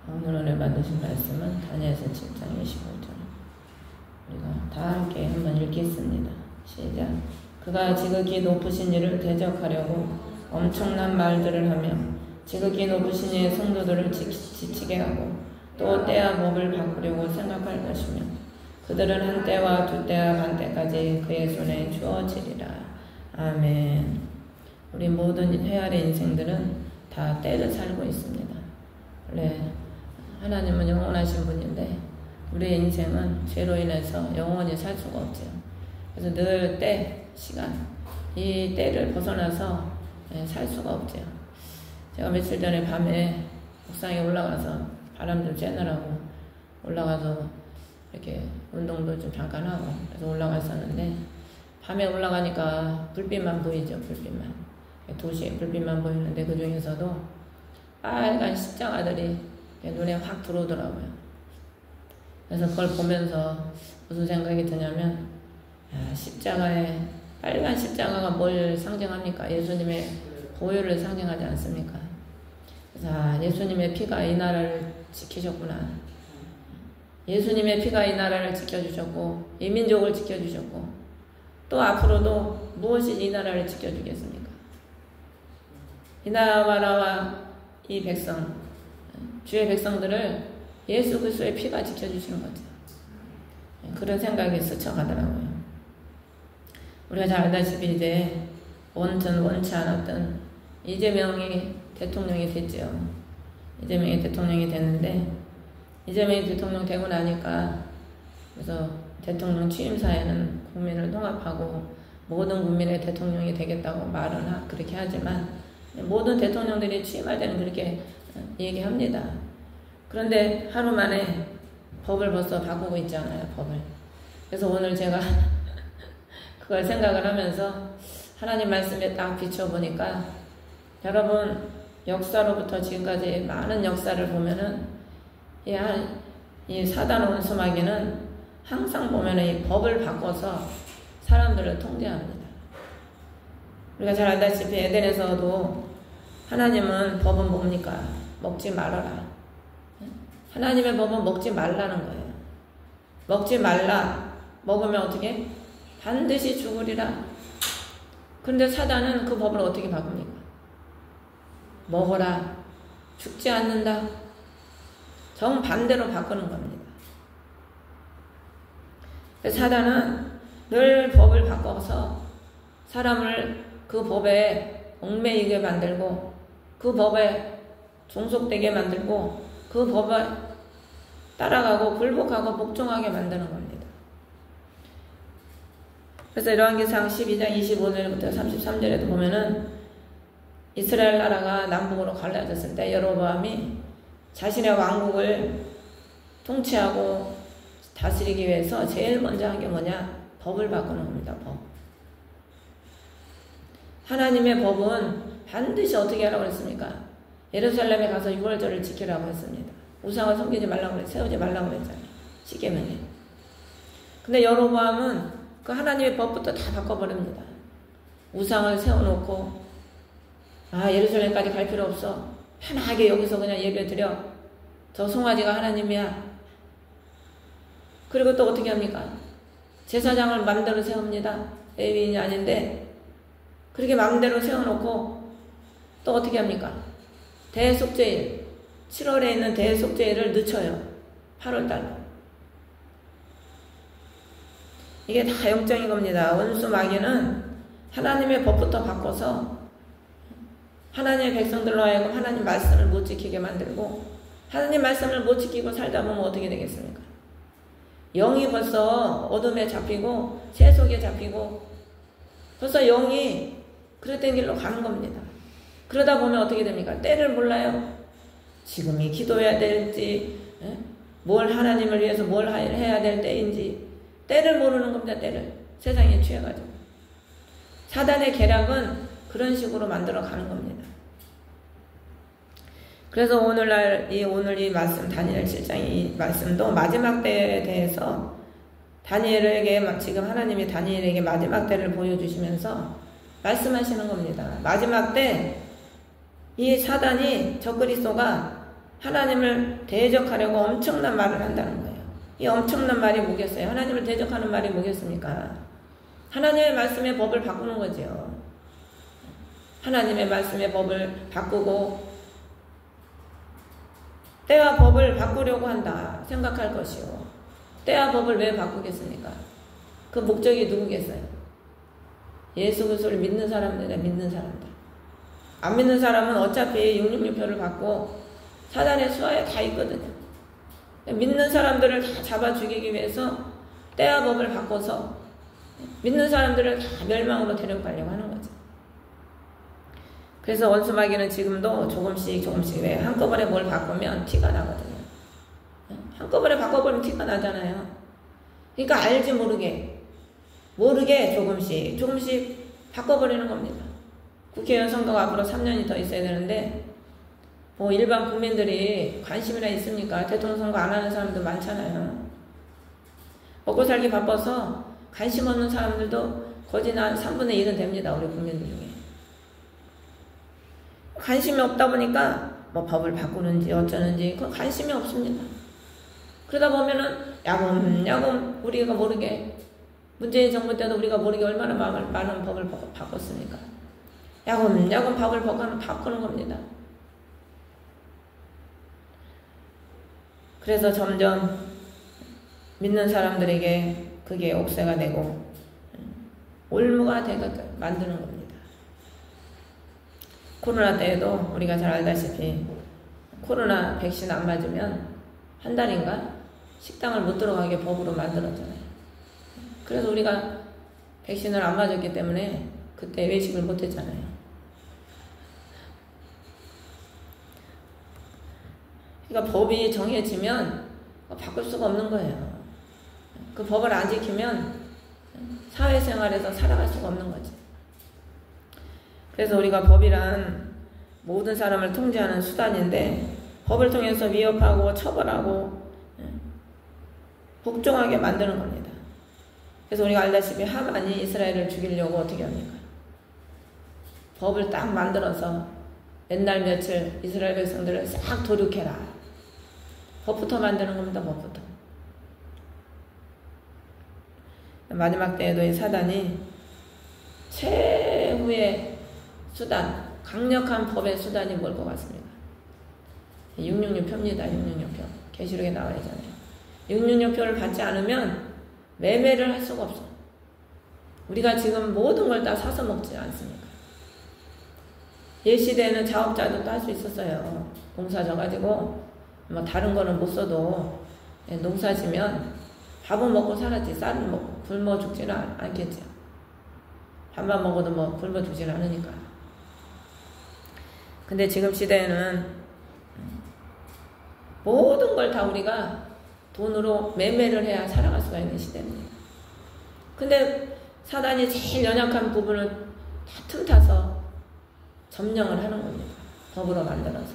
오늘 은혜 받으신 말씀은 다니엘서 7장 25절. 우리가 다 함께 한번 읽겠습니다. 시작. 그가 지극히 높으신 이를 대적하려고 엄청난 말들을 하며 지극히 높으신 이의 성도들을 지치게 하고 또 때와 법을 바꾸려고 생각할 것이며 그들은 한 때와 두 때와 반 때까지 그의 손에 주어지리라. 아멘. 우리 모든 헤아린 인생들은 다 때를 살고 있습니다. 원래 하나님은 영원하신 분인데 우리의 인생은 죄로 인해서 영원히 살 수가 없죠. 그래서 늘 때, 시간, 이 때를 벗어나서 살 수가 없죠. 제가 며칠 전에 밤에 옥상에 올라가서 바람 좀 쐬느라고 올라가서 이렇게 운동도 좀 잠깐 하고 그래서 올라갔었는데 밤에 올라가니까 불빛만 보이죠. 불빛만. 도시에 불빛만 보이는데 그 중에서도 빨간 십자가들이 눈에 확 들어오더라고요. 그래서 그걸 보면서 무슨 생각이 드냐면 십자가에 빨간 십자가가 뭘 상징합니까? 예수님의 보혈을 상징하지 않습니까? 그래서 예수님의 피가 이 나라를 지키셨구나. 예수님의 피가 이 나라를 지켜주셨고 이 민족을 지켜주셨고 또 앞으로도 무엇이 이 나라를 지켜주겠습니까? 이 나라와 이 백성, 주의 백성들을 예수 그리스도의 피가 지켜주시는 거죠. 그런 생각이 스쳐가더라고요. 우리가 잘 알다시피 이제 원든 원치 않았던 이재명이 대통령이 됐죠. 이재명이 대통령이 됐는데 이재명이 대통령 되고 나니까 그래서 대통령 취임사에는 국민을 통합하고 모든 국민의 대통령이 되겠다고 말은 그렇게 하지만 모든 대통령들이 취임할 때는 그렇게 얘기합니다. 그런데 하루 만에 법을 벌써 바꾸고 있잖아요. 법을. 그래서 오늘 제가 그걸 생각을 하면서 하나님 말씀에 딱 비춰보니까 여러분 역사로부터 지금까지 많은 역사를 보면은 이 사단 원수마귀는 항상 보면은 이 법을 바꿔서 사람들을 통제합니다. 우리가 잘 알다시피 에덴에서도 하나님은 법은 뭡니까? 먹지 말아라. 하나님의 법은 먹지 말라는 거예요. 먹지 말라. 먹으면 어떻게? 반드시 죽으리라. 그런데 사단은 그 법을 어떻게 바꿉니까? 먹어라. 죽지 않는다. 정반대로 바꾸는 겁니다. 사단은 늘 법을 바꿔서 사람을 그 법에 얽매이게 만들고 그 법에 종속되게 만들고 그 법에 따라가고 굴복하고 복종하게 만드는 겁니다. 그래서 열왕기상 12장 25절부터 33절에도 보면은 이스라엘 나라가 남북으로 갈라졌을 때 여로보암이 자신의 왕국을 통치하고 다스리기 위해서 제일 먼저 한 게 뭐냐? 법을 바꾸는 겁니다. 법. 하나님의 법은 반드시 어떻게 하라고 했습니까? 예루살렘에 가서 6월절을 지키라고 했습니다. 우상을 섬기지 말라고 그랬어요. 세우지 말라고 그랬잖아요. 십계명에. 근데 여로보암은 그 하나님의 법부터 다 바꿔버립니다. 우상을 세워놓고 예루살렘까지 갈 필요 없어. 편하게 여기서 그냥 예배 드려. 저 송아지가 하나님이야. 그리고 또 어떻게 합니까? 제사장을 맘대로 세웁니다. 레위인이 아닌데 그렇게 맘대로 세워놓고 또 어떻게 합니까? 대속죄일 7월에 있는 대속죄일을 늦춰요. 8월달로. 이게 다 영적인 겁니다. 원수 마귀는 하나님의 법부터 바꿔서 하나님의 백성들로 하여금 하나님 말씀을 못 지키게 만들고 하나님 말씀을 못 지키고 살다 보면 어떻게 되겠습니까? 영이 벌써 어둠에 잡히고 세속에 잡히고 벌써 영이 그랬던 길로 가는 겁니다. 그러다 보면 어떻게 됩니까? 때를 몰라요. 지금이 기도해야 될지 뭘 하나님을 위해서 뭘 해야 될 때인지 때를 모르는 겁니다. 때를. 세상에 취해가지고. 사단의 계략은 그런 식으로 만들어 가는 겁니다. 그래서 오늘 이 말씀 다니엘 7장 이 말씀도 마지막 때에 대해서 다니엘에게 지금 하나님이 다니엘에게 마지막 때를 보여주시면서 말씀하시는 겁니다. 마지막 때 이 사단이 적그리스도가 하나님을 대적하려고 엄청난 말을 한다는 거예요. 이 엄청난 말이 뭐겠어요? 하나님을 대적하는 말이 뭐겠습니까? 하나님의 말씀의 법을 바꾸는 거죠. 하나님의 말씀의 법을 바꾸고 때와 법을 바꾸려고 한다 생각할 것이요. 때와 법을 왜 바꾸겠습니까? 그 목적이 누구겠어요? 예수 그리스도를 믿는 사람들이다. 믿는 사람들. 안 믿는 사람은 어차피 666표를 받고 사단의 수하에 다 있거든요. 믿는 사람들을 다 잡아 죽이기 위해서 때와 법을 바꿔서 믿는 사람들을 다 멸망으로 데려가려고 하는 거죠. 그래서 원수마귀는 지금도 조금씩 왜 한꺼번에 뭘 바꾸면 티가 나거든요. 한꺼번에 바꿔버리면 티가 나잖아요. 그러니까 알지 모르게 조금씩 바꿔버리는 겁니다. 국회의원 선거가 앞으로 3년이 더 있어야 되는데 뭐 일반 국민들이 관심이나 있습니까? 대통령 선거 안 하는 사람도 많잖아요. 먹고 살기 바빠서 관심 없는 사람들도 거의 한 3분의 1은 됩니다. 우리 국민들 중에. 관심이 없다 보니까 뭐 법을 바꾸는지 어쩌는지 그 관심이 없습니다. 그러다 보면은 야금 우리가 모르게 문재인 정부 때도 우리가 모르게 얼마나 많은 법을 바꿨습니까? 야금 법을 바꾸는 겁니다. 그래서 점점 믿는 사람들에게 그게 옥새가 되고 올무가 되게 만드는 겁니다. 코로나 때에도 우리가 잘 알다시피 코로나 백신 안 맞으면 한 달인가 식당을 못 들어가게 법으로 만들었잖아요. 그래서 우리가 백신을 안 맞았기 때문에 그때 외식을 못 했잖아요. 그러니까 법이 정해지면 바꿀 수가 없는 거예요. 그 법을 안 지키면 사회생활에서 살아갈 수가 없는 거지. 그래서 우리가 법이란 모든 사람을 통제하는 수단인데 법을 통해서 위협하고 처벌하고 복종하게 만드는 겁니다. 그래서 우리가 알다시피 하만이 이스라엘을 죽이려고 어떻게 합니까? 법을 딱 만들어서 맨날 며칠 이스라엘 백성들을 싹 도륙해라. 법부터 만드는 겁니다. 법부터. 마지막 때에도 이 사단이 최후의 수단, 강력한 법의 수단이 뭘 것 같습니까? 666표입니다. 666표. 계시록에 나와 있잖아요. 666표를 받지 않으면 매매를 할 수가 없어. 우리가 지금 모든 걸 다 사서 먹지 않습니까? 옛 시대에는 자업자득도 할 수 있었어요. 농사 져가지고 뭐 다른 거는 못 써도 농사 지면 밥은 먹고 살았지. 쌀은 먹고 굶어 죽지는 않겠죠. 밥만 먹어도 뭐 굶어 죽지는 않으니까. 근데 지금 시대에는 모든 걸 다 우리가 돈으로 매매를 해야 살아갈 수가 있는 시대입니다. 근데 사단이 제일 연약한 부분을 다 틈타서 점령을 하는 겁니다. 법으로 만들어서.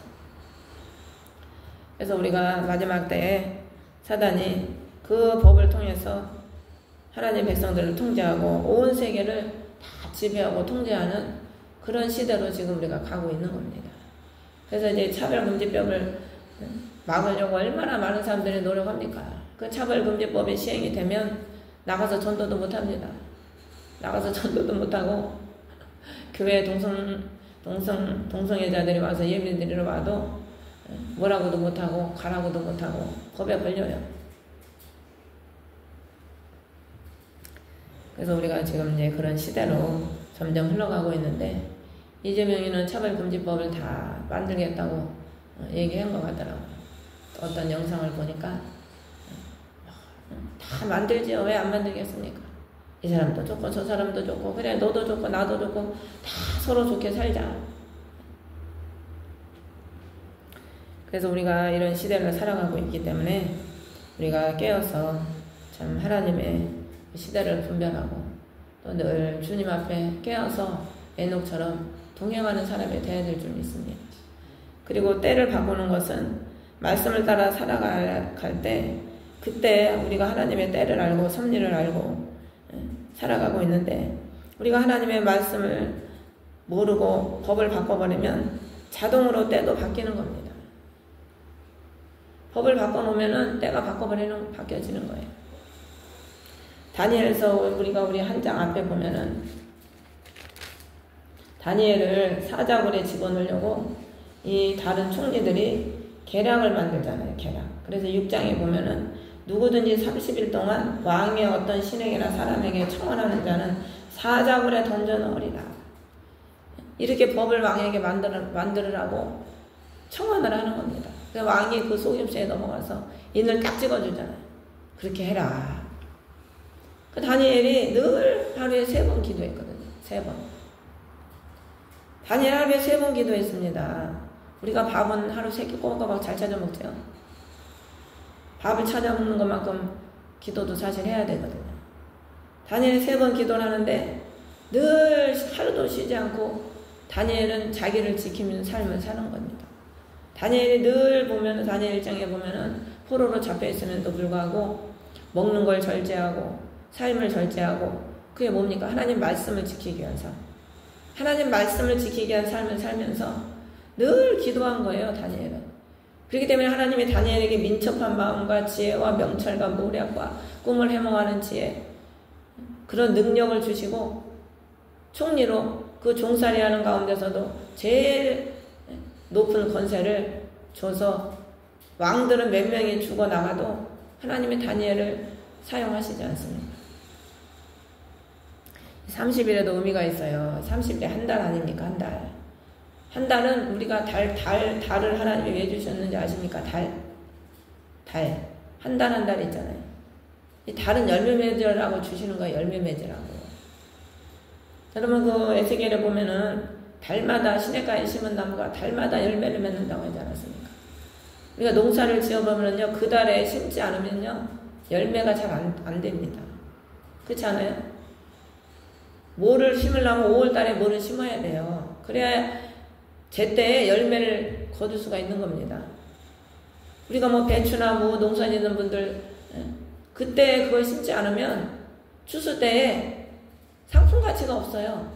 그래서 우리가 마지막 때에 사단이 그 법을 통해서 하나님 백성들을 통제하고 온 세계를 다 지배하고 통제하는 그런 시대로 지금 우리가 가고 있는 겁니다. 그래서 이제 차별금지법을 막으려고 얼마나 많은 사람들이 노력합니까? 그 차별금지법이 시행이 되면 나가서 전도도 못합니다. 나가서 전도도 못하고 교회 동성애자들이 와서 예배 드리러 와도 뭐라고도 못하고 가라고도 못하고 법에 걸려요. 그래서 우리가 지금 이제 그런 시대로 점점 흘러가고 있는데 이재명이는 차별금지법을 다 만들겠다고 얘기한 것 같더라고요. 어떤 영상을 보니까 다 만들지요. 왜 안 만들겠습니까? 이 사람도 좋고 저 사람도 좋고 그래 너도 좋고 나도 좋고 다 서로 좋게 살자. 그래서 우리가 이런 시대를 살아가고 있기 때문에 우리가 깨어서 참 하나님의 시대를 분별하고 또 늘 주님 앞에 깨어서 에녹처럼 동행하는 사람이 되어야 될 줄 믿습니다. 그리고 때를 바꾸는 것은 말씀을 따라 살아갈 때 그때 우리가 하나님의 때를 알고 섭리를 알고 살아가고 있는데 우리가 하나님의 말씀을 모르고 법을 바꿔버리면 자동으로 때도 바뀌는 겁니다. 법을 바꿔놓으면은 때가 바뀌어지는 거예요. 다니엘서 우리 한 장 앞에 보면은 다니엘을 사자굴에 집어넣으려고 이 다른 총리들이 계략을 만들잖아요. 계략. 그래서 6장에 보면은 누구든지 30일 동안 왕의 어떤 신에게나 사람에게 청원하는 자는 사자굴에 던져 넣으리라. 이렇게 법을 왕에게 만들으라고 청원을 하는 겁니다. 그래서 왕이 그 속임수에 넘어가서 인을 딱 찍어주잖아요. 그렇게 해라. 그 다니엘이 늘 하루에 3번 기도했거든요. 3번. 다니엘 하루에 3번 기도했습니다. 우리가 밥은 하루 3끼 꼬박꼬박 잘 찾아 먹죠. 밥을 찾아 먹는 것만큼 기도도 사실 해야 되거든요. 다니엘이 3번 기도를 하는데 늘 하루도 쉬지 않고 다니엘은 자기를 지키는 삶을 사는 겁니다. 다니엘이 늘 보면은 다니엘 1장에 보면은 포로로 잡혀 있음에도 불구하고 먹는 걸 절제하고 삶을 절제하고 그게 뭡니까? 하나님 말씀을 지키기 위한 삶. 하나님 말씀을 지키기 위한 삶을 살면서 늘 기도한 거예요, 다니엘은. 그렇기 때문에 하나님이 다니엘에게 민첩한 마음과 지혜와 명철과 모략과 꿈을 해몽하는 지혜, 그런 능력을 주시고 총리로 그 종살이 하는 가운데서도 제일 높은 권세를 줘서 왕들은 몇 명이 죽어나가도 하나님이 다니엘을 사용하시지 않습니다. 30일에도 의미가 있어요. 30일에 한 달 아닙니까? 한 달. 한 달은 우리가 달을 하나님이 왜 주셨는지 아십니까? 달. 한 달 한 달 있잖아요. 이 달은 열매 맺으라고 주시는 거예요. 열매 맺으라고. 여러분 그 에스겔에 보면은 달마다 시냇가에 심은 나무가 달마다 열매를 맺는다고 하지 않았습니까? 우리가 농사를 지어보면요 그 달에 심지 않으면요 열매가 잘 안 됩니다. 그렇지 않아요? 뭐를 심으려면 5월달에 뭐를 심어야 돼요. 그래야 제때에 열매를 거둘 수가 있는 겁니다. 우리가 뭐 배추나 뭐 농사 짓는 분들 그때 그걸 심지 않으면 추수 때에 상품 가치가 없어요.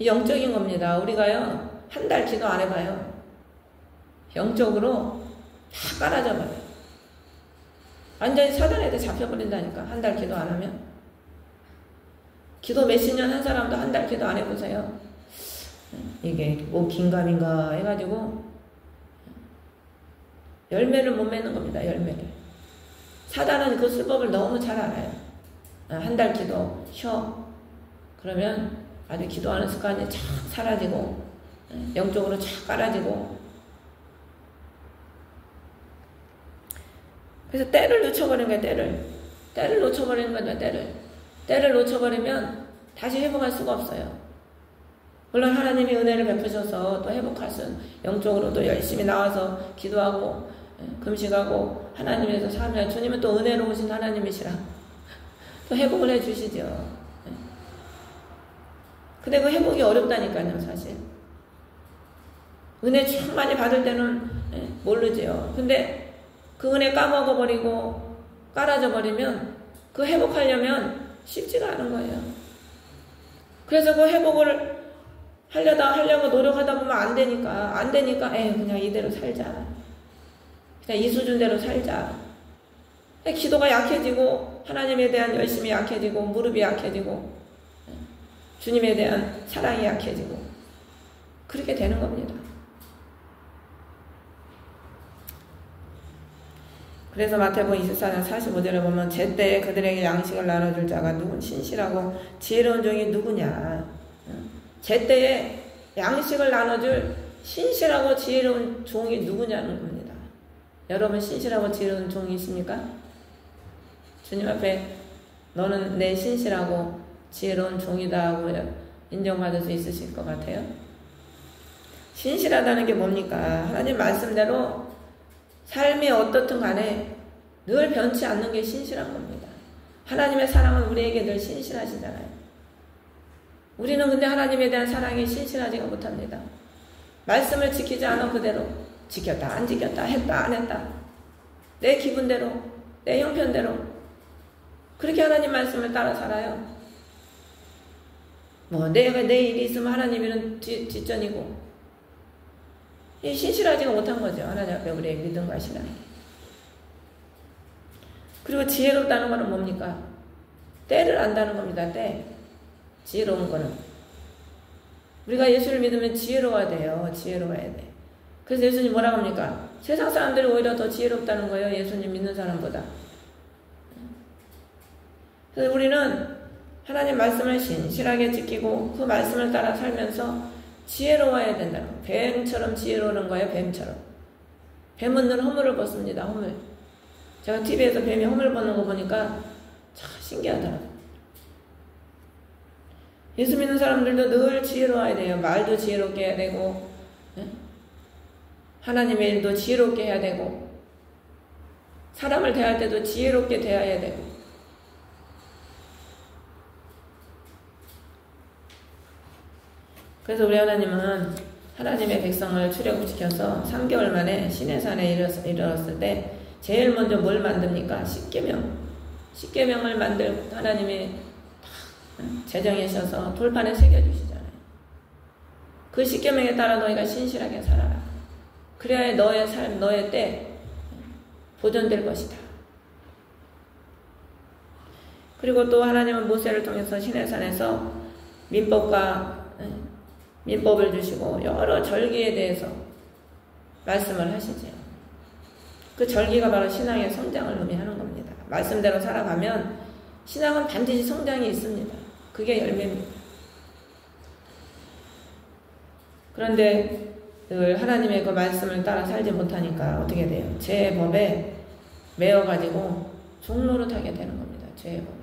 영적인 겁니다. 우리가요 한 달 기도 안 해봐요. 영적으로 다 깔아져 버려요. 완전히 사단한테 잡혀버린다니까. 한 달 기도 안 하면. 기도 몇십 년 한 사람도 한 달 기도 안 해보세요. 이게 뭐 긴가민가 해가지고 열매를 못 맺는 겁니다. 열매를. 사단은 그 술법을 너무 잘 알아요. 한 달 기도 쉬어. 그러면 아주 기도하는 습관이 쫙 사라지고 영적으로 쫙 깔아지고 그래서 때를 놓쳐버린 거예요. 때를 놓쳐버리는 거죠. 때를 놓쳐버리면 다시 회복할 수가 없어요. 물론 하나님이 은혜를 베푸셔서 또 회복할 수 영적으로도 열심히 나와서 기도하고 금식하고 하나님에서 살면 주님은 또 은혜로우신 하나님이시라 또 회복을 해주시죠. 근데 그 회복이 어렵다니까요. 사실 은혜 참 많이 받을 때는 모르지요. 근데 그 은혜 까먹어버리고 깔아져 버리면 그 회복하려면 쉽지가 않은 거예요. 그래서 그 회복을 하려고 노력하다 보면 안 되니까 그냥 이대로 살자. 그냥 이 수준대로 살자. 기도가 약해지고 하나님에 대한 열심이 약해지고 무릎이 약해지고 주님에 대한 사랑이 약해지고 그렇게 되는 겁니다. 그래서 마태복음 24장 45절에 보면 제때에 그들에게 양식을 나눠줄 자가 누군 신실하고 지혜로운 종이 누구냐. 제때에 양식을 나눠줄 신실하고 지혜로운 종이 누구냐는 겁니다. 여러분 신실하고 지혜로운 종이십니까? 주님 앞에 너는 내 신실하고 지혜로운 종이다 하고 인정받을 수 있으실 것 같아요? 신실하다는 게 뭡니까? 하나님 말씀대로 삶이 어떻든 간에 늘 변치 않는 게 신실한 겁니다. 하나님의 사랑은 우리에게 늘 신실하시잖아요. 우리는 근데 하나님에 대한 사랑이 신실하지가 못합니다. 말씀을 지키지 않아 그대로 지켰다 안 지켰다 했다 안 했다 내 기분대로 내 형편대로 그렇게 하나님 말씀을 따라 살아요. 뭐 내가 내 일이 있으면 하나님이는 뒷전이고 신실하지가 못한 거죠. 하나님 앞에 우리의 믿음과 신앙이. 그리고 지혜롭다는 거는 뭡니까? 때를 안다는 겁니다. 때. 지혜로운 거는. 우리가 예수를 믿으면 지혜로워야 돼요. 지혜로워야 돼. 그래서 예수님 뭐라고 합니까? 세상 사람들이 오히려 더 지혜롭다는 거예요. 예수님 믿는 사람보다. 그래서 우리는 하나님 말씀을 신실하게 지키고 그 말씀을 따라 살면서 지혜로워야 된다는 거예요. 뱀처럼 지혜로운 거예요. 뱀처럼. 뱀은 늘 허물을 벗습니다. 허물. 제가 TV에서 뱀이 허물 벗는 거 보니까 참 신기하더라고요. 예수 믿는 사람들도 늘 지혜로워야 돼요. 말도 지혜롭게 해야 되고, 하나님의 일도 지혜롭게 해야 되고, 사람을 대할 때도 지혜롭게 대해야 되고. 그래서 우리 하나님은 하나님의 백성을 출애굽시켜서 3개월 만에 시내산에 이르렀을 때 제일 먼저 뭘 만듭니까? 십계명을 만들 하나님이 제정하셔서 돌판에 새겨주시잖아요. 그 십계명에 따라 너희가 신실하게 살아라. 그래야 너의 삶, 너의 때 보존될 것이다. 그리고 또 하나님은 모세를 통해서 시내산에서 민법을 주시고 여러 절기에 대해서 말씀을 하시죠. 그 절기가 바로 신앙의 성장을 의미하는 겁니다. 말씀대로 살아가면 신앙은 반드시 성장이 있습니다. 그게 열매입니다. 그런데 늘 하나님의 그 말씀을 따라 살지 못하니까 어떻게 돼요? 죄의 법에 매여가지고 종노릇하게 되는 겁니다. 죄의 법에.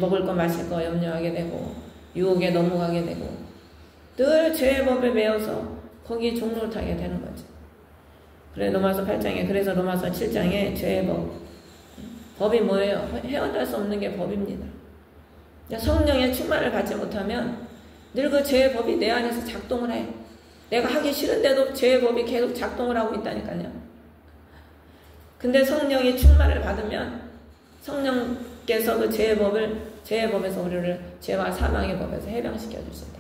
먹을 거 마실 거 염려하게 되고 유혹에 넘어가게 되고 늘 죄의 법에 매여서 거기에 종노릇하게 되는 거죠. 그래 로마서 8장에 그래서 로마서 7장에 죄의 법이 뭐예요? 헤어날 수 없는 게 법입니다. 성령의 충만을 받지 못하면 늘 그 죄의 법이 내 안에서 작동을 해. 내가 하기 싫은데도 죄의 법이 계속 작동을 하고 있다니까요. 근데 성령이 충만을 받으면 성령께서 그 죄의 법에서 우리를 죄와 사망의 법에서 해방시켜 주신다.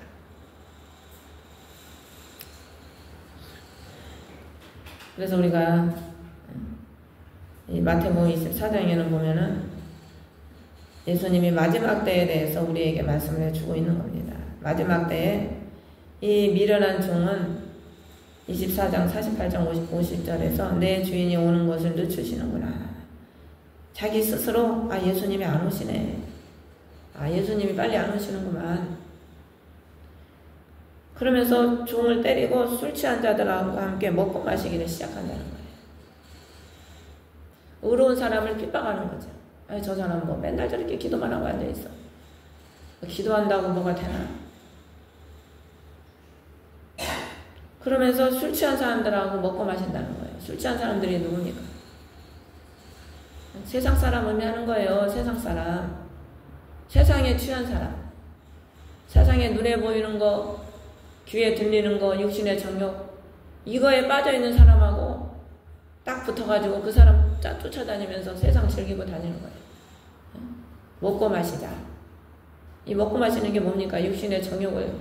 그래서 우리가 이 마태복음 24장에는 보면은 예수님이 마지막 때에 대해서 우리에게 말씀을 해주고 있는 겁니다. 마지막 때에 이 미련한 종은 24장 48장 50절에서 내 주인이 오는 것을 늦추시는구나. 자기 스스로 예수님이 안 오시네. 예수님이 빨리 안 오시는구만. 그러면서 종을 때리고 술 취한 자들과 함께 먹고 마시기를 시작한다는 거예요. 의로운 사람을 핍박하는 거죠. 저 사람 뭐 맨날 저렇게 기도만 하고 앉아있어. 기도한다고 뭐가 되나? 그러면서 술 취한 사람들하고 먹고 마신다는 거예요. 술 취한 사람들이 누굽니까? 세상 사람 의미하는 거예요. 세상 사람. 세상에 취한 사람. 세상에 눈에 보이는 거, 귀에 들리는 거, 육신의 정욕, 이거에 빠져있는 사람하고 딱 붙어가지고 그 사람 쫓아다니면서 세상 즐기고 다니는 거예요. 먹고 마시자. 이 먹고 마시는 게 뭡니까? 육신의 정욕을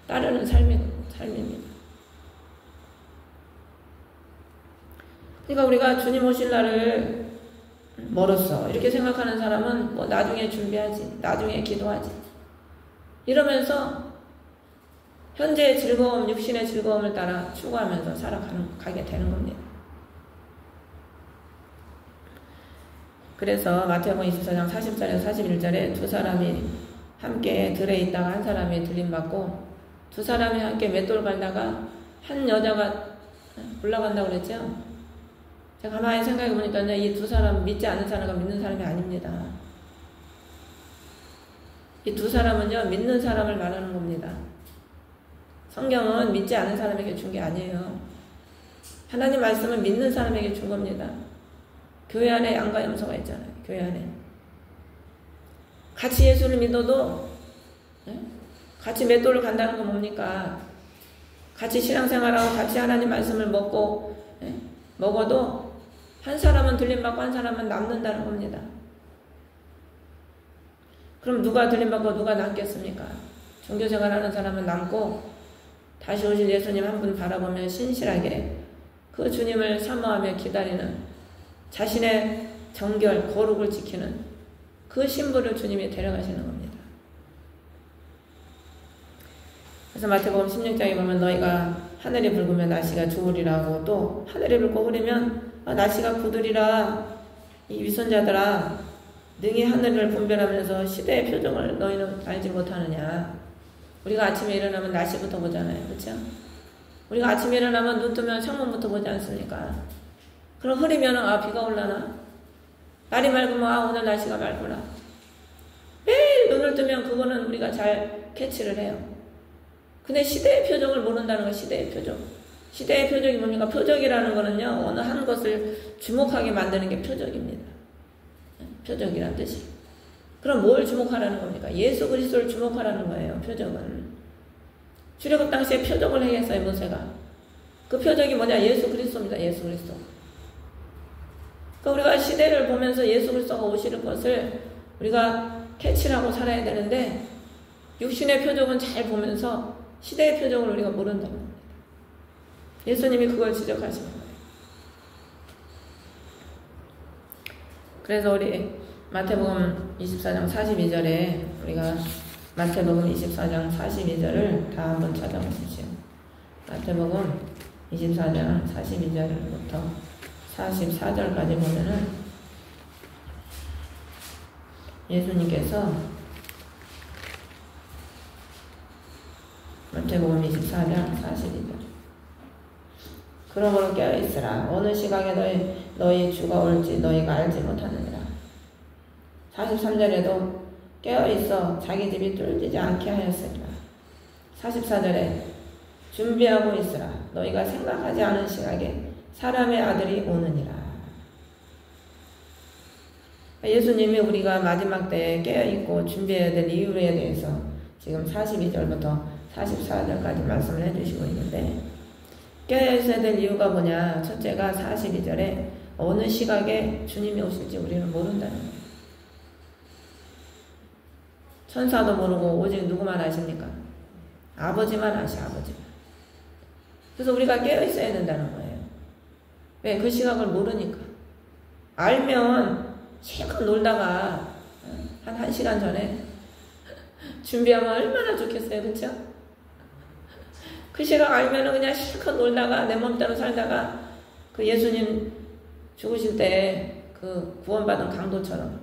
따르는 삶입니다. 그러니까 우리가 주님 오실 날을 멀었어 이렇게 생각하는 사람은 뭐 나중에 준비하지, 나중에 기도하지 이러면서 현재의 즐거움, 육신의 즐거움을 따라 추구하면서 살아가게 되는 겁니다. 그래서 마태복음 24장 40절에서 41절에 두 사람이 함께 들에 있다가 한 사람이 들림받고 두 사람이 함께 맷돌 갈다가 한 여자가 올라간다고 그랬죠. 제가 가만히 생각해 보니까 이 두 사람 믿지 않는 사람과 믿는 사람이 아닙니다. 이 두 사람은요 믿는 사람을 말하는 겁니다. 성경은 믿지 않는 사람에게 준 게 아니에요. 하나님 말씀은 믿는 사람에게 준 겁니다. 교회 안에 양과 염소가 있잖아요. 교회 안에 같이 예수를 믿어도 같이 맷돌을 간다는 건 뭡니까? 같이 신앙생활하고 같이 하나님 말씀을 먹어도 한 사람은 들림받고 한 사람은 남는다는 겁니다. 그럼 누가 들림받고 누가 남겠습니까? 종교생활하는 사람은 남고 다시 오실 예수님 한 분 바라보며 신실하게 그 주님을 사모하며 기다리는 자신의 정결, 거룩을 지키는 그 신부를 주님이 데려가시는 겁니다. 그래서 마태복음 16장에 보면 너희가 하늘이 붉으면 날씨가 좋으리라고, 또 하늘이 붉고 흐리면 날씨가 굳으리라. 이 위선자들아, 능히 하늘을 분별하면서 시대의 표정을 너희는 알지 못하느냐. 우리가 아침에 일어나면 날씨부터 보잖아요. 그렇죠? 우리가 아침에 일어나면 눈 뜨면 창문부터 보지 않습니까? 그럼 흐리면 비가 올라나? 날이 맑으면 오늘 날씨가 맑구나. 매일 눈을 뜨면 그거는 우리가 잘 캐치를 해요. 근데 시대의 표정을 모른다는 거, 시대의 표정. 시대의 표적이 뭡니까? 표적이라는 거는요, 어느 한 것을 주목하게 만드는 게 표적입니다. 표적이란 뜻이. 그럼 뭘 주목하라는 겁니까? 예수 그리스도를 주목하라는 거예요, 표적은. 출애굽 당시에 표적을 행했어요, 모세가. 그 표적이 뭐냐? 예수 그리스도입니다, 예수 그리스도. 그러니까 우리가 시대를 보면서 예수 그리스도가 오시는 것을 우리가 캐치를 하고 살아야 되는데, 육신의 표적은 잘 보면서 시대의 표적을 우리가 모른다는 겁니다. 예수님이 그걸 지적하시는 거예요. 그래서 우리 마태복음 24장 42절에 우리가 마태복음 24장 42절을 다 한번 찾아보십시오. 마태복음 24장 42절부터 44절까지 보면은 예수님께서 마태복음 24장 42절 그러므로 깨어있으라. 어느 시각에 너희 주가 올지 너희가 알지 못하느니라. 43절에도 깨어있어 자기 집이 뚫리지 않게 하였으니라. 44절에 준비하고 있으라. 너희가 생각하지 않은 시각에 사람의 아들이 오느니라. 예수님이 우리가 마지막 때에 깨어있고 준비해야 될 이유에 대해서 지금 42절부터 44절까지 말씀을 해주시고 있는데, 깨어있어야 될 이유가 뭐냐? 첫째가 42절에 어느 시각에 주님이 오실지 우리는 모른다는 거예요. 천사도 모르고 오직 누구만 아십니까? 아버지만 아시, 아버지만. 그래서 우리가 깨어있어야 된다는 거예요. 왜? 그 시각을 모르니까. 알면 실컷 놀다가 한 1시간 전에 준비하면 얼마나 좋겠어요. 그쵸? 그 시각 알면은 그냥 실컷 놀다가 내 맘대로 살다가 그 예수님 죽으실 때 그 구원받은 강도처럼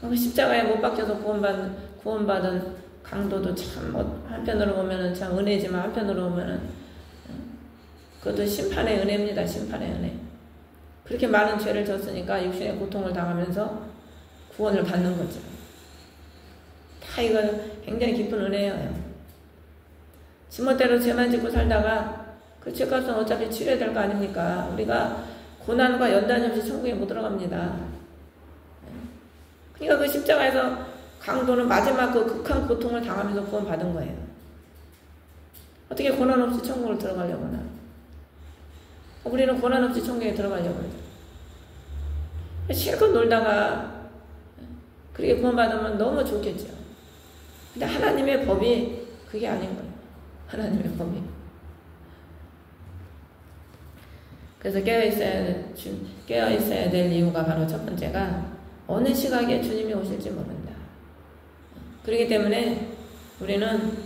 그 십자가에 못 박혀서 구원받은 강도도 참 한편으로 보면은 참 은혜지만 한편으로 보면은 그것도 심판의 은혜입니다. 심판의 은혜. 그렇게 많은 죄를 졌으니까 육신의 고통을 당하면서 구원을 받는 거죠. 다 이거 굉장히 깊은 은혜예요. 지멋대로 죄만 짓고 살다가 그 죄값은 어차피 치러야 될 거 아닙니까? 우리가 고난과 연단이 없이 천국에 못 들어갑니다. 그러니까 그 십자가에서 강도는 마지막 그 극한 고통을 당하면서 구원받은 거예요. 어떻게 고난 없이 천국을 들어가려고 하나? 우리는 고난 없이 천국에 들어가려고 하죠. 실컷 놀다가 그렇게 구원받으면 너무 좋겠죠. 근데 하나님의 법이 그게 아닌 거예요. 하나님의 법이. 그래서 깨어있어야 될 이유가 바로 첫 번째가 어느 시각에 주님이 오실지 모른다. 그렇기 때문에 우리는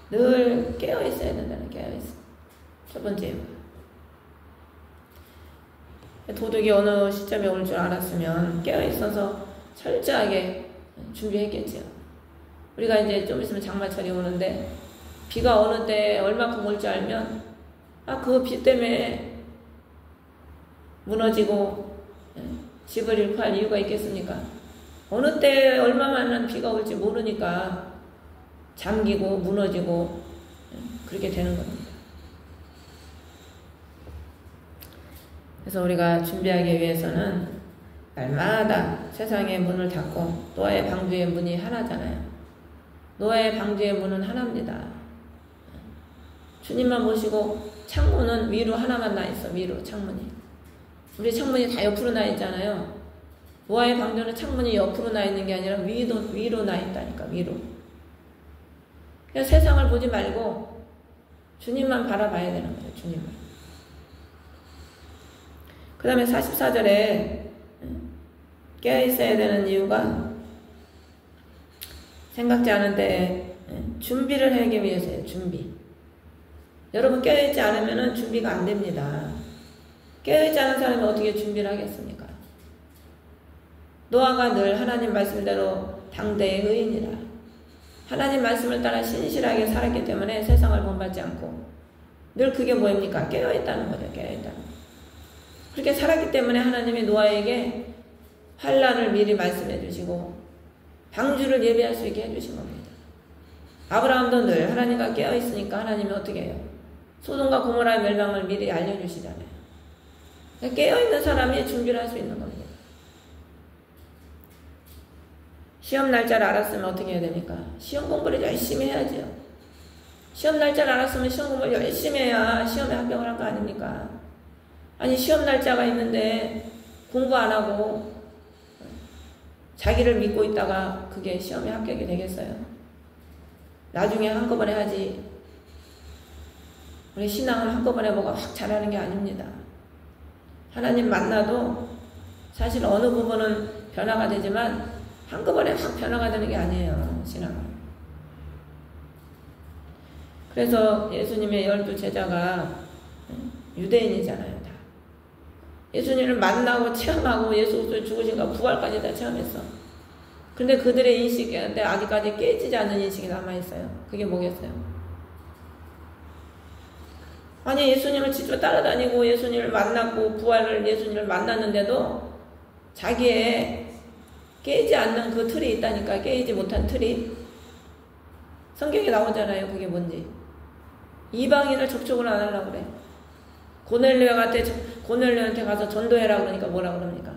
늘 깨어있어야 된다는, 깨어있어. 첫 번째 이유가. 도둑이 어느 시점에 올 줄 알았으면 깨어있어서 철저하게 준비했겠지요. 우리가 이제 좀 있으면 장마철이 오는데 비가 어느 때 얼마큼 올 줄 알면 그 비 때문에 무너지고 집을 잃고 할 이유가 있겠습니까? 어느 때 얼마만한 비가 올지 모르니까 잠기고 무너지고 그렇게 되는 겁니다. 그래서 우리가 준비하기 위해서는 날마다 세상의 문을 닫고 노아의 방주의 문이 하나잖아요. 노아의 방주의 문은 하나입니다. 주님만 모시고 창문은 위로 하나만 나 있어. 위로 창문이. 우리 창문이 다 옆으로 나 있잖아요. 노아의 방주는 창문이 옆으로 나 있는 게 아니라 위로 나 있다니까. 위로. 그냥 세상을 보지 말고 주님만 바라봐야 되는 거예요. 주님을. 그 다음에 44절에 깨어있어야 되는 이유가 생각지 않은 때에 준비를 하기 위해서예요. 준비. 여러분 깨어있지 않으면 준비가 안 됩니다. 깨어있지 않은 사람이 어떻게 준비를 하겠습니까? 노아가 늘 하나님 말씀대로 당대의 의인이라 하나님 말씀을 따라 신실하게 살았기 때문에 세상을 본받지 않고 늘 그게 뭐입니까? 깨어있다는 거죠. 깨어있다는 거. 그렇게 살았기 때문에 하나님이 노아에게 환난을 미리 말씀해 주시고 방주를 예비할 수 있게 해주신 겁니다. 아브라함도 늘 하나님과 깨어있으니까 하나님이 어떻게 해요? 소돔과 고모라의 멸망을 미리 알려주시잖아요. 깨어있는 사람이 준비를 할 수 있는 겁니다. 시험 날짜를 알았으면 어떻게 해야 됩니까? 시험 공부를 열심히 해야죠. 시험 날짜를 알았으면 시험 공부를 열심히 해야 시험에 합격을 한 거 아닙니까? 아니 시험 날짜가 있는데 공부 안 하고 자기를 믿고 있다가 그게 시험에 합격이 되겠어요? 나중에 한꺼번에 하지. 우리 신앙을 한꺼번에 뭐가 확 잘하는 게 아닙니다. 하나님 만나도 사실 어느 부분은 변화가 되지만 한꺼번에 확 변화가 되는 게 아니에요. 신앙은. 그래서 예수님의 12 제자가 유대인이잖아요. 다. 예수님을 만나고 체험하고 예수 죽으신가 부활까지 다 체험했어. 근데 그들의 인식인데 아직까지 깨지지 않는 인식이 남아있어요. 그게 뭐겠어요? 아니 예수님을 직접 따라다니고 예수님을 만났고 부활을 예수님을 만났는데도 자기의 깨지 않는 그 틀이 있다니까. 깨지 못한 틀이 성경에 나오잖아요. 그게 뭔지. 이방인을 접촉을 안 하려고 그래. 고넬료한테 가서 전도해라 그러니까 뭐라 그럽니까?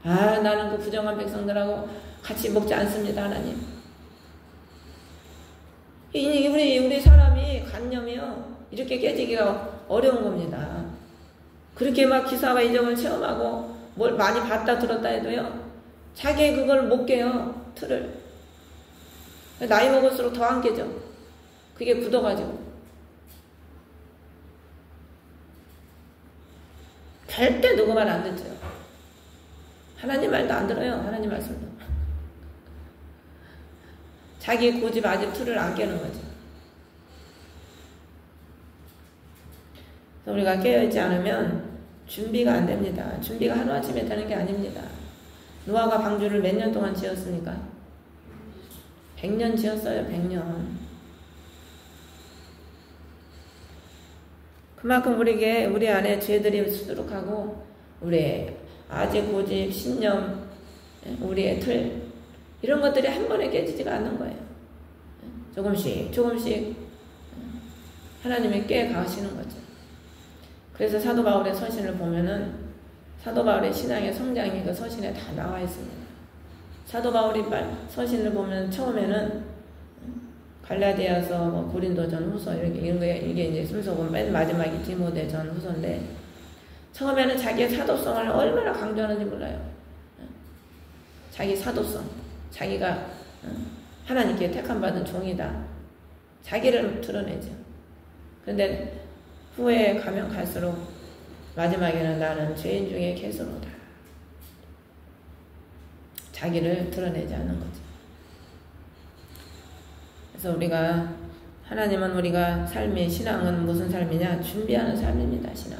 아 나는 그 부정한 백성들하고 같이 먹지 않습니다. 하나님. 우리 사람이 관념이요 이렇게 깨지기가 어려운 겁니다. 그렇게 막 기사와 이적을 체험하고 뭘 많이 봤다 들었다 해도요 자기 그걸 못 깨요. 틀을. 나이 먹을수록 더 안 깨져. 그게 굳어가지고. 절대 누구 말 안 듣죠. 하나님 말도 안 들어요. 하나님 말씀도. 자기 고집 아집 틀을 안 깨는 거죠. 그래서 우리가 깨어있지 않으면 준비가 안 됩니다. 준비가 하루아침에 되는 게 아닙니다. 노아가 방주를 몇 년 동안 지었습니까? 100년 지었어요. 100년. 그만큼 우리 안에 죄들이 수두룩하고 우리의 아재 고집, 신념, 우리의 틀 이런 것들이 한 번에 깨지지가 않는 거예요. 조금씩 하나님이 깨 가시는 거죠. 그래서 사도 바울의 서신을 보면은 사도 바울의 신앙의 성장이 그 서신에 다 나와 있습니다. 사도 바울이 서신을 보면 처음에는 갈라디아서 뭐 고린도전 후서 이게 이제 순서고 맨 마지막이 디모데전 후서인데 처음에는 자기의 사도성을 얼마나 강조하는지 몰라요. 자기 사도성, 자기가 하나님께 택함받은 종이다. 자기를 드러내죠. 그런데 후에 가면 갈수록 마지막에는 나는 죄인 중에 개수로다. 자기를 드러내지 않는 거죠. 그래서 하나님은 우리가 삶의 신앙은 무슨 삶이냐? 준비하는 삶입니다. 신앙.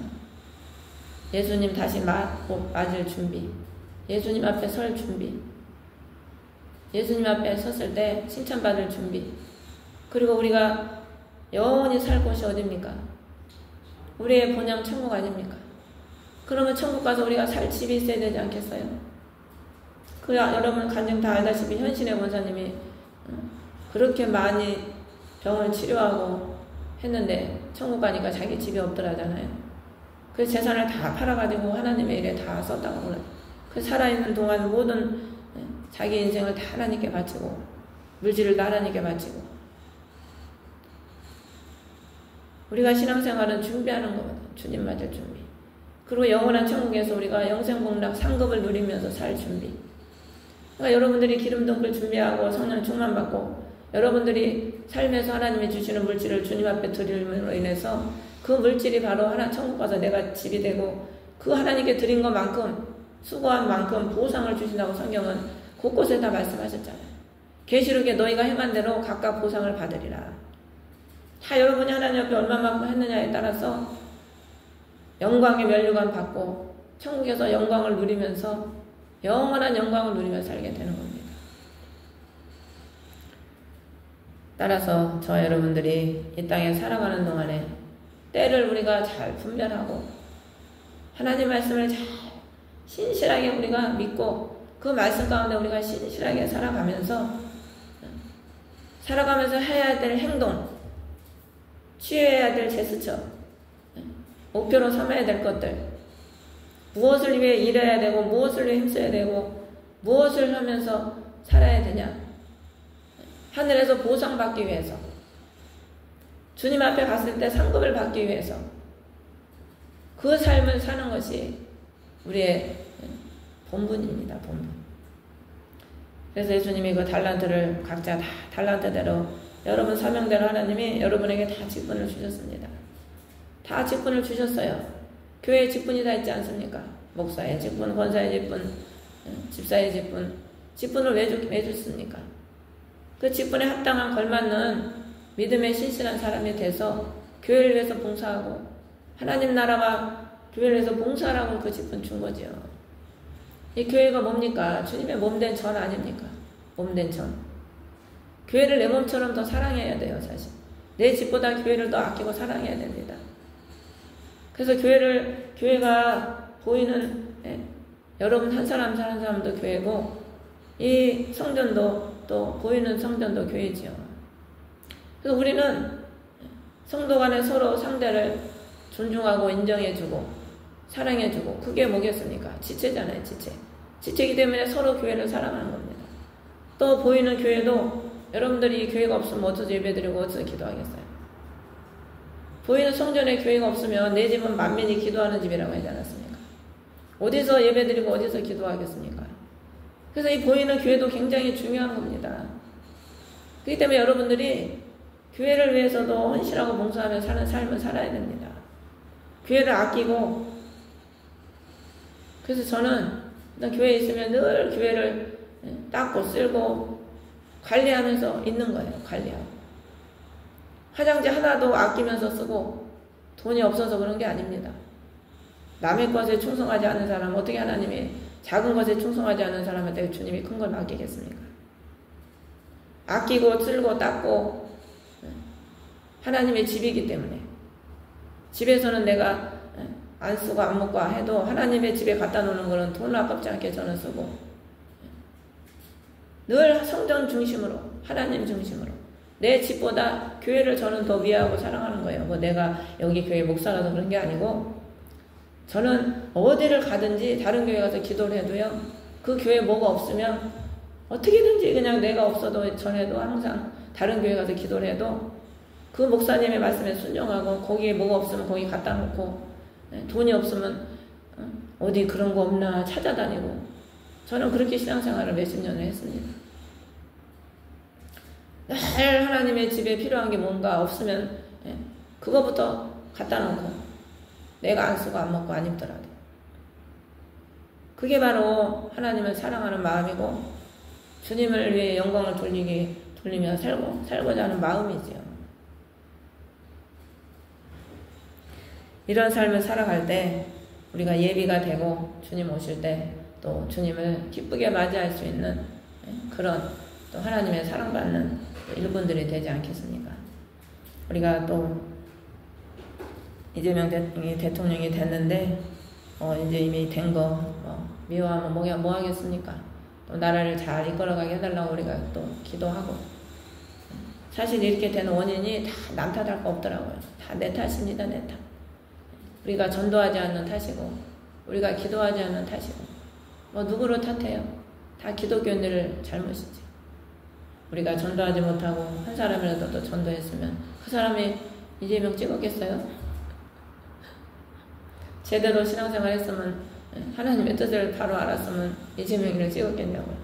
예수님 다시 맞을 준비. 예수님 앞에 설 준비. 예수님 앞에 섰을 때 칭찬받을 준비. 그리고 우리가 영원히 살 곳이 어딥니까? 우리의 본향 천국 아닙니까? 그러면 천국 가서 우리가 살 집이 있어야 되지 않겠어요? 여러분 간증 다 알다시피 현신의 권사님이 그렇게 많이 병을 치료하고 했는데 천국 가니까 자기 집이 없더라잖아요. 그 재산을 다 팔아가지고 하나님의 일에 다 썼다고 그래요. 그 살아있는 동안 모든 자기 인생을 다 하나님께 바치고 물질을 다 하나님께 바치고 우리가 신앙생활은 준비하는 거거든요. 주님 맞을 준비. 그리고 영원한 천국에서 우리가 영생복락 상급을 누리면서 살 준비. 그러니까 여러분들이 기름등불 준비하고 성령 충만 받고 여러분들이 삶에서 하나님이 주시는 물질을 주님 앞에 드림으로 인해서 그 물질이 바로 하나 천국 가서 내가 집이 되고 그 하나님께 드린 것만큼 수고한 만큼 보상을 주신다고 성경은 곳곳에 다 말씀하셨잖아요. 계시록에 너희가 행한 대로 각각 보상을 받으리라. 다 여러분이 하나님 앞에 얼마만큼 했느냐에 따라서 영광의 면류관 받고 천국에서 영광을 누리면서 영원한 영광을 누리며 살게 되는 겁니다. 따라서 저 여러분들이 이 땅에 살아가는 동안에 때를 우리가 잘 분별하고 하나님 말씀을 잘 신실하게 우리가 믿고 그 말씀 가운데 우리가 신실하게 살아가면서 해야 될 행동, 취해야 될 제스처, 목표로 삼아야 될 것들, 무엇을 위해 일해야 되고 무엇을 위해 힘써야 되고 무엇을 하면서 살아야 되냐, 하늘에서 보상받기 위해서, 주님 앞에 갔을 때 상급을 받기 위해서 그 삶을 사는 것이 우리의 본분입니다. 본분. 그래서 예수님이 그 달란트를 각자 다 달란트대로 여러분 사명대로 하나님이 여러분에게 다 직분을 주셨습니다. 다 직분을 주셨어요. 교회에 직분이 다 있지 않습니까? 목사의 직분, 권사의 직분, 집사의 직분. 직분을 왜 줬습니까? 그 직분에 합당한 걸맞는 믿음의 신실한 사람이 돼서 교회를 위해서 봉사하고 하나님 나라와 교회를 위해서 봉사하라고 그 직분 준 거죠. 이 교회가 뭡니까? 주님의 몸된 전 아닙니까? 몸된 전. 교회를 내 몸처럼 더 사랑해야 돼요, 사실. 내 집보다 교회를 더 아끼고 사랑해야 됩니다. 그래서 교회가 보이는, 여러분 한 사람도 교회고, 이 성전도 또 보이는 성전도 교회지요. 그래서 우리는 성도 간에 서로 상대를 존중하고 인정해주고 사랑해주고, 그게 뭐겠습니까? 지체잖아요, 지체. 지체이기 때문에 서로 교회를 사랑하는 겁니다. 또 보이는 교회도 여러분들이 교회가 없으면 어디서 예배드리고 어디서 기도하겠어요? 보이는 성전에 교회가 없으면 내 집은 만민이 기도하는 집이라고 하지 않았습니까? 어디서 예배드리고 어디서 기도하겠습니까? 그래서 이 보이는 교회도 굉장히 중요한 겁니다. 그렇기 때문에 여러분들이 교회를 위해서도 헌신하고 봉사하며 사는 삶을 살아야 됩니다. 교회를 아끼고, 그래서 저는 교회에 있으면 늘 교회를 닦고 쓸고 관리하면서 있는 거예요. 관리하고. 화장지 하나도 아끼면서 쓰고 돈이 없어서 그런 게 아닙니다. 남의 것에 충성하지 않는 사람, 어떻게 하나님이 작은 것에 충성하지 않는 사람한테 주님이 큰 걸 맡기겠습니까? 아끼고 쓸고 닦고 하나님의 집이기 때문에, 집에서는 내가 안 쓰고 안 먹고 해도 하나님의 집에 갖다 놓는 거는 돈 아깝지 않게 저는 쓰고, 늘 성전 중심으로, 하나님 중심으로, 내 집보다 교회를 저는 더 위하고 사랑하는 거예요. 뭐 내가 여기 교회 목사라서 그런 게 아니고, 저는 어디를 가든지 다른 교회 가서 기도를 해도요, 그 교회에 뭐가 없으면 어떻게든지 그냥 내가 없어도 전에도 항상 다른 교회 가서 기도를 해도 그 목사님의 말씀에 순종하고, 거기에 뭐가 없으면 거기 갖다 놓고, 돈이 없으면 어디 그런 거 없나 찾아다니고, 저는 그렇게 신앙생활을 몇십 년을 했습니다. 늘 하나님의 집에 필요한 게 뭔가 없으면 그거부터 갖다 놓고, 내가 안 쓰고 안 먹고 안 입더라도. 그게 바로 하나님을 사랑하는 마음이고 주님을 위해 영광을 돌리며 살고자 하는 마음이지요. 이런 삶을 살아갈 때 우리가 예비가 되고 주님 오실 때 또 주님을 기쁘게 맞이할 수 있는 그런 또 하나님의 사랑받는 일꾼들이 되지 않겠습니까? 우리가 또 이재명 대통령이 됐는데 이제 이미 된 거 미워하면 뭐 하겠습니까? 또 나라를 잘 이끌어가게 해달라고 우리가 또 기도하고, 사실 이렇게 되는 원인이 다 남 탓할 거 없더라고요. 다 내 탓입니다. 내 탓. 우리가 전도하지 않는 탓이고 우리가 기도하지 않는 탓이고, 뭐 누구를 탓해요? 다 기독교인들을 잘못이지. 우리가 전도하지 못하고 한 사람이라도 또 전도했으면 그 사람이 이재명 찍었겠어요? 제대로 신앙생활 했으면, 하나님의 뜻을 바로 알았으면 이재명이를 찍었겠냐고요.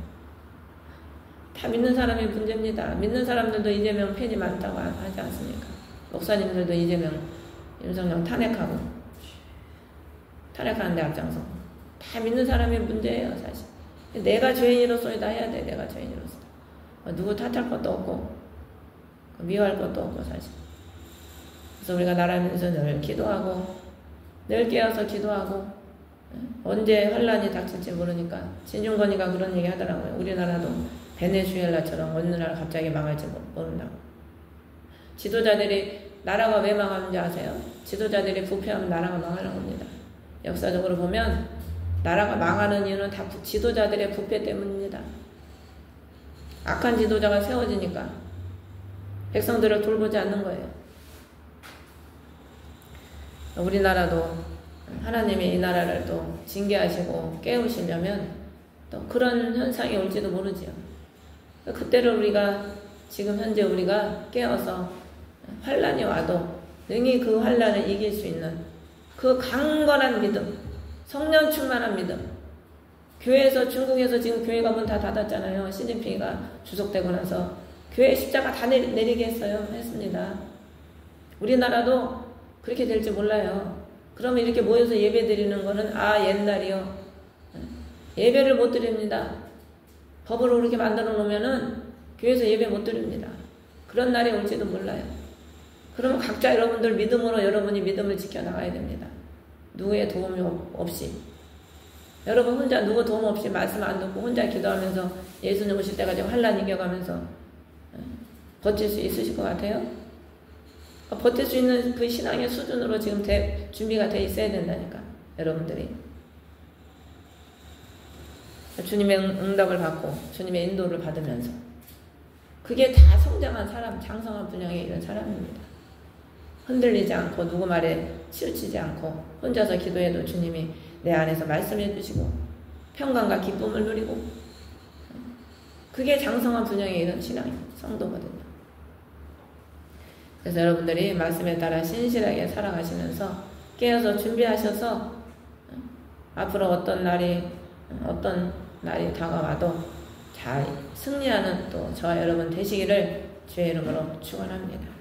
다 다 믿는 사람의 문제입니다. 믿는 사람들도 이재명 팬이 많다고 하지 않습니까? 목사님들도 이재명, 윤석열 탄핵하는데 앞장서. 다 믿는 사람의 문제예요, 사실. 내가 죄인으로서이다 해야 돼, 내가 죄인으로서. 누구 탓할 것도 없고, 미워할 것도 없고, 사실. 그래서 우리가 나라면서 늘 기도하고, 늘 깨어서 기도하고, 언제 환란이 닥칠지 모르니까, 진중권이가 그런 얘기 하더라고요. 우리나라도 베네수엘라처럼 어느 날 갑자기 망할지 모른다고. 지도자들이 나라가 왜 망하는지 아세요? 지도자들이 부패하면 나라가 망하는 겁니다. 역사적으로 보면 나라가 망하는 이유는 다 지도자들의 부패 때문입니다. 악한 지도자가 세워지니까 백성들을 돌보지 않는 거예요. 우리나라도 하나님이 이 나라를 또 징계하시고 깨우시려면 또 그런 현상이 올지도 모르지요. 그때를 우리가 지금 현재 우리가 깨어서 환란이 와도 능히 그 환란을 이길 수 있는 그 강건한 믿음, 성령 충만한 믿음. 교회에서 중국에서 지금 교회가 문 다 닫았잖아요. 시진핑이가 주석되고 나서 교회 십자가 다 내리게 했습니다. 우리나라도 그렇게 될지 몰라요. 그러면 이렇게 모여서 예배 드리는 거는 옛날이요. 예배를 못 드립니다. 법으로 그렇게 만들어 놓으면은 교회에서 예배 못 드립니다. 그런 날이 올지도 몰라요. 그러면 각자 여러분들 믿음으로 여러분이 믿음을 지켜나가야 됩니다. 누구의 도움이 없이. 여러분 혼자 누구 도움 없이 말씀 안 듣고 혼자 기도하면서 예수님 오실 때까지 환란 이겨가면서 버틸 수 있으실 것 같아요? 버틸 수 있는 그 신앙의 수준으로 지금 준비가 돼 있어야 된다니까. 여러분들이. 주님의 응답을 받고 주님의 인도를 받으면서 그게 다 성장한 사람, 장성한 분량의 이런 사람입니다. 흔들리지 않고 누구 말에 치우치지 않고 혼자서 기도해도 주님이 내 안에서 말씀해 주시고 평강과 기쁨을 누리고 그게 장성한 분량의 이런 신앙 성도거든요. 그래서 여러분들이 말씀에 따라 신실하게 살아가시면서 깨어서 준비하셔서 앞으로 어떤 날이 다가와도 잘 승리하는 또 저와 여러분 되시기를 주의 이름으로 축원합니다.